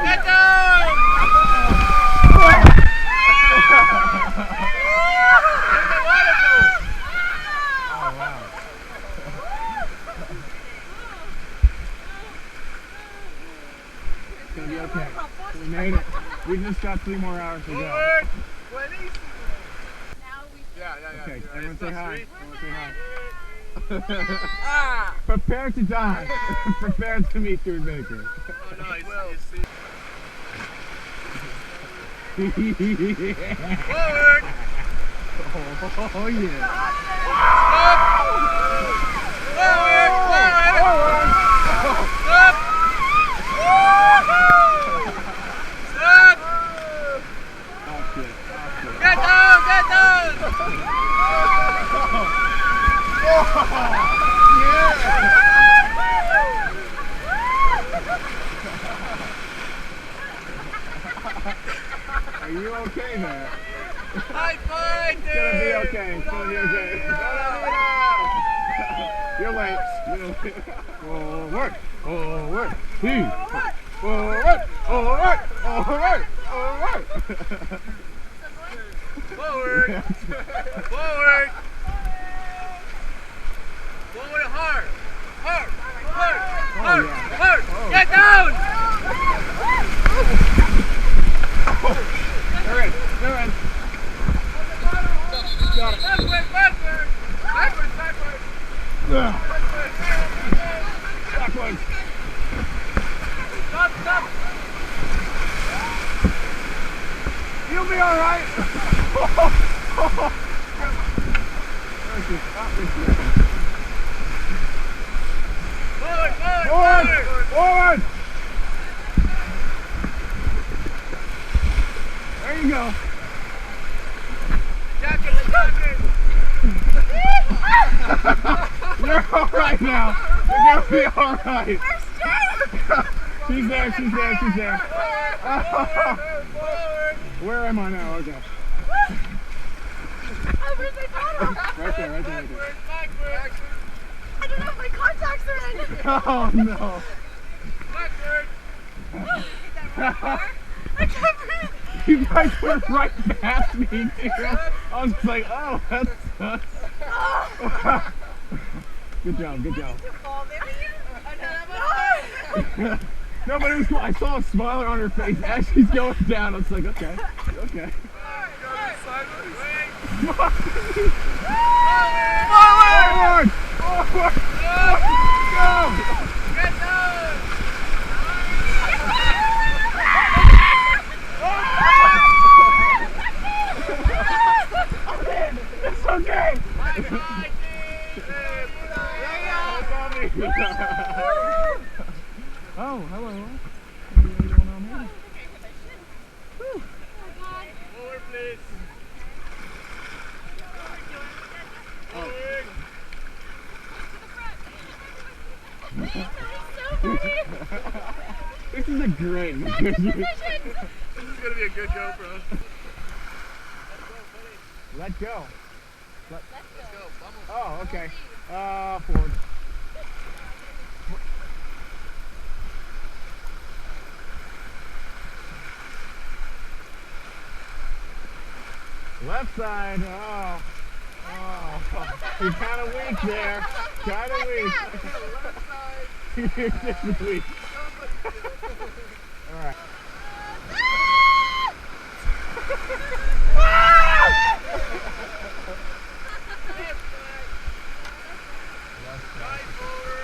Get down! It's gonna be okay. We made it. We just got 3 more hours to go. Yeah. Okay, everyone say hi. Everyone say hi. Prepare to die. Prepare to meet your maker. Oh no, Forward! Oh yeah. Stop! Forward! Forward! Stop! Stop! Oh shit. Get down! Get down! Are you okay there? High five, It's gonna be okay. It's gonna be okay. You're late. Forward. Forward. Forward. Forward. Forward. Forward. Forward! Forward! Forward hard! Hard! Hard! Hard! Hard! Get down! They're in. They're in. Got it. Backward! Backward! Backward! Backward! Backwards. Stop! Stop! You'll be alright. Forward! Forward! Forward! Forward! There you go. Jacket! Jacket! You're alright now. You're gonna be alright. She's there, she's there, she's there. Forward! Where am I now? Okay. Where's my bottle? Right there, right there, right there. Backward! I don't know if my contacts are in. Oh no. Backward! I can't breathe. You guys went right past me, too. I was like, oh, that sucks. Good job, good job. No, but it was cool. I saw a smile on her face as she's going down. I was like, okay, okay. Forward! Forward! Forward! Go! Get down! It's okay! High five, Oh, hello. What are you doing on here? Forward, please. This is a great This is gonna be a good GoPro. Let go. Let's go. Vamos. Oh, okay. Forward. Left side. Oh. Oh. You're kind of weak there. Kind of weak. You're just weak. All right. Right forward.